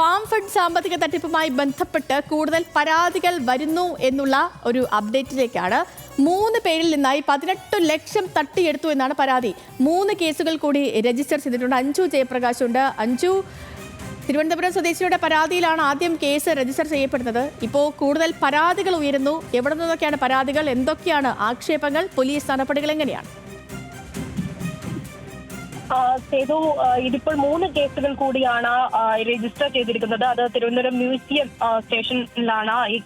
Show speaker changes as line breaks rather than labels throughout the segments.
Farm fund സാമ്പത്തിക തട്ടിപ്പുമായി ബന്ധപ്പെട്ട് കൂടുതൽ പരാതികൾ വരുന്നു എന്നുള്ള ഒരു അപ്ഡേറ്റിലേക്കാണ്. 3 പേരിൽ നിന്നായി 18 ലക്ഷം തട്ടിയെടുത്തു എന്നാണ് പരാതി. 3 കേസുകൾ കൂടി രജിസ്റ്റർ ചെയ്തിട്ടുണ്ട്. അഞ്ജു ജയപ്രകാശ് ഉണ്ട്. അഞ്ജു, തിരുവനന്തപുരം സ്വദേശിയുടെ പരാതിയിലാണ് ആദ്യം കേസ് രജിസ്റ്റർ ചെയ്യപ്പെടുന്നത്. ഇപ്പോൾ കൂടുതൽ പരാതികൾ ഉയരുന്നു. എവിടെ നിന്നൊക്കെയാണ് പരാതികൾ? എന്തൊക്കെയാണ് ആക്ഷേപങ്ങൾ? പോലീസ് നടപടികൾ എങ്ങനെയാണ്?
സേതു, ഇതിപ്പോൾ 3 കേസുകൾ കൂടിയാണ് രജിസ്റ്റർ ചെയ്തിരിക്കുന്നത്. അത് തിരുവനന്തപുരം മ്യൂസിയം സ്റ്റേഷനിലാണ് ഈ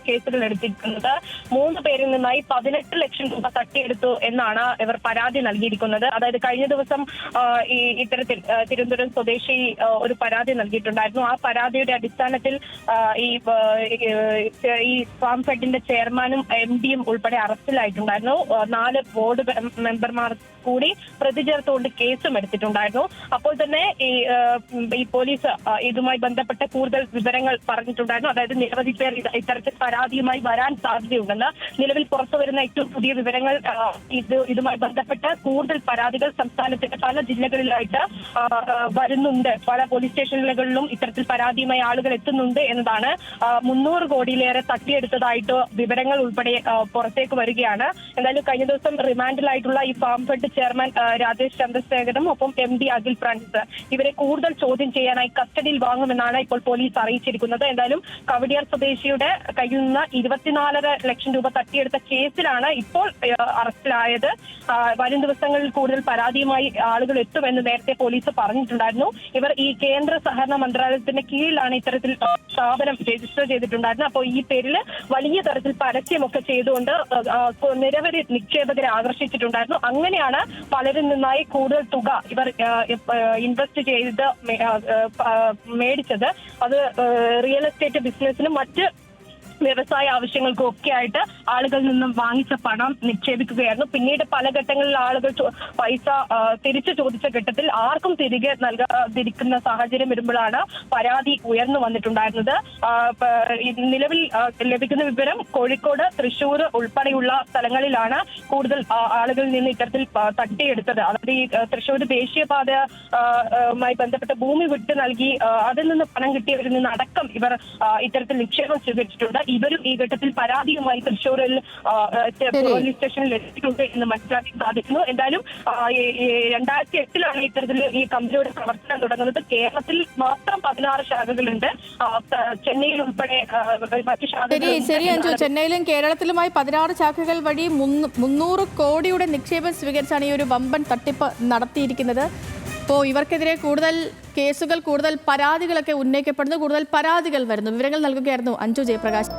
കേസുകൾ എടുത്തിരിക്കുന്നത്. 3 പേരിൽ നിന്നായി 18 ലക്ഷം രൂപ തട്ടിയെടുത്തു എന്നാണ് ഇവർ പരാതി നൽകിയിരിക്കുന്നത്. അതായത് കഴിഞ്ഞ ദിവസം ഇത്തരത്തിൽ തിരുവനന്തപുരം സ്വദേശി ഒരു പരാതി നൽകിയിട്ടുണ്ടായിരുന്നു. ആ പരാതിയുടെ അടിസ്ഥാനത്തിൽ ഈ ഫാം ഫെഡിന്റെ ചെയർമാനും MD-യും ഉൾപ്പെടെ അറസ്റ്റിലായിട്ടുണ്ടായിരുന്നു. 4 ബോർഡ് മെമ്പർമാർ കൂടി പ്രതി ചേർത്തുകൊണ്ട് കേസും എടുത്തിട്ടുണ്ടായിരുന്നു. അപ്പോൾ തന്നെ ഈ പോലീസ് ഇതുമായി ബന്ധപ്പെട്ട കൂടുതൽ വിവരങ്ങൾ പറഞ്ഞിട്ടുണ്ടായിരുന്നു. അതായത് നിരവധി പേർ ഇത്തരത്തിൽ പരാതിയുമായി വരാൻ സാധ്യതയുണ്ടെന്ന്. നിലവിൽ പുറത്തു വരുന്ന ഏറ്റവും പുതിയ വിവരങ്ങൾ ഇതുമായി ബന്ധപ്പെട്ട കൂടുതൽ പരാതികൾ സംസ്ഥാനത്തിന്റെ പല ജില്ലകളിലായിട്ട് വരുന്നുണ്ട്. പല പോലീസ് സ്റ്റേഷനുകളിലും ഇത്തരത്തിൽ പരാതിയുമായി ആളുകൾ എത്തുന്നുണ്ട് എന്നതാണ്. 300 കോടിയിലേറെ തട്ടിയെടുത്തതായിട്ട് വിവരങ്ങൾ ഉൾപ്പെടെ പുറത്തേക്ക് വരികയാണ്. എന്തായാലും കഴിഞ്ഞ ദിവസം റിമാൻഡിലായിട്ടുള്ള ഈ ഫാം ഫെഡ് ചെയർമാൻ രാജേഷ് ചന്ദ്രശേഖരനും ഒപ്പം MD അഖിൽ ഫ്രാൻസിസ് ഇവരെ കൂടുതൽ ചോദ്യം ചെയ്യാനായി കസ്റ്റഡിയിൽ വാങ്ങുമെന്നാണ് ഇപ്പോൾ പോലീസ് അറിയിച്ചിരിക്കുന്നത്. എന്തായാലും കവടിയാർ സ്വദേശിയുടെ കയ്യിൽ നിന്ന് 24.5 ലക്ഷം രൂപ തട്ടിയെടുത്ത കേസിലാണ് ഇപ്പോൾ അറസ്റ്റിലായത്. വരും ദിവസങ്ങളിൽ കൂടുതൽ പരാതിയുമായി ആളുകൾ എത്തുമെന്ന് നേരത്തെ പോലീസ് പറഞ്ഞിട്ടുണ്ടായിരുന്നു. ഇവർ ഈ കേന്ദ്ര സഹകരണ മന്ത്രാലയത്തിന്റെ കീഴിലാണ് ഇത്തരത്തിൽ സ്ഥാപനം രജിസ്റ്റർ ചെയ്തിട്ടുണ്ടായിരുന്നത്. അപ്പോൾ ഈ പേരിൽ വലിയ തരത്തിൽ പരസ്യമൊക്കെ ചെയ്തുകൊണ്ട് നിരവധി നിക്ഷേപകരെ ആകർഷിച്ചിട്ടുണ്ടായിരുന്നു. അങ്ങനെയാണ് പലരിൽ നിന്നായി കൂടുതൽ തുക ഇവർ ഇൻവെസ്റ്റ് ചെയ്ത് മേടിച്ചത്. അത് റിയൽ എസ്റ്റേറ്റ് ബിസിനസിനും മറ്റ് വ്യവസായ ആവശ്യങ്ങൾക്കും ഒക്കെ ആയിട്ട് ആളുകളിൽ നിന്നും വാങ്ങിച്ച പണം നിക്ഷേപിക്കുകയായിരുന്നു. പിന്നീട് പല ഘട്ടങ്ങളിൽ ആളുകൾ പൈസ തിരിച്ചു ചോദിച്ച ഘട്ടത്തിൽ ആർക്കും തിരികെ നൽകാതിരിക്കുന്ന സാഹചര്യം വരുമ്പോഴാണ് പരാതി ഉയർന്നു വന്നിട്ടുണ്ടായിരുന്നത്. നിലവിൽ ലഭിക്കുന്ന വിവരം കോഴിക്കോട്, തൃശ്ശൂർ ഉൾപ്പെടെയുള്ള സ്ഥലങ്ങളിലാണ് കൂടുതൽ ആളുകളിൽ നിന്ന് ഇത്തരത്തിൽ തട്ടിയെടുത്തത്. അതായത് ഈ തൃശ്ശൂർ ദേശീയപാതയുമായി ബന്ധപ്പെട്ട ഭൂമി വിട്ട് നൽകി അതിൽ നിന്ന് പണം കിട്ടിയവരിൽ നിന്ന് അടക്കം ഇവർ ഇത്തരത്തിൽ നിക്ഷേപം സ്വീകരിച്ചിട്ടുണ്ട്. ഇവരും ഈ ഘട്ടത്തിൽ പരാതിയുമായി തൃശ്ശൂരിൽ പോലീസ് സ്റ്റേഷനിൽ എത്തിയിട്ടുണ്ട് എന്ന് മനസ്സിലാക്കി സാധിക്കുന്നു. എന്തായാലും 2008 ഇത്തരത്തിൽ ഈ കമ്പനിയുടെ പ്രവർത്തനം തുടങ്ങുന്നത്. കേരളത്തിൽ മാത്രം 16 ശാഖകളുണ്ട്. ചെന്നൈയിൽ ഉൾപ്പെടെ മറ്റു ശാഖകൾ.
ശരി അഞ്ജു, ചെന്നൈയിലും കേരളത്തിലുമായി 16 ശാഖകൾ വഴി 300 കോടിയുടെ നിക്ഷേപം സ്വീകരിച്ചാണ് ഈ ഒരു വമ്പൻ തട്ടിപ്പ് നടത്തിയിരിക്കുന്നത്. അപ്പോൾ ഇവർക്കെതിരെ കൂടുതൽ കേസുകൾ, കൂടുതൽ പരാതികളൊക്കെ ഉന്നയിക്കപ്പെടുന്നു. കൂടുതൽ പരാതികൾ വരുന്നു. വിവരങ്ങൾ നൽകുകയായിരുന്നു അഞ്ജു ജയപ്രകാശ്.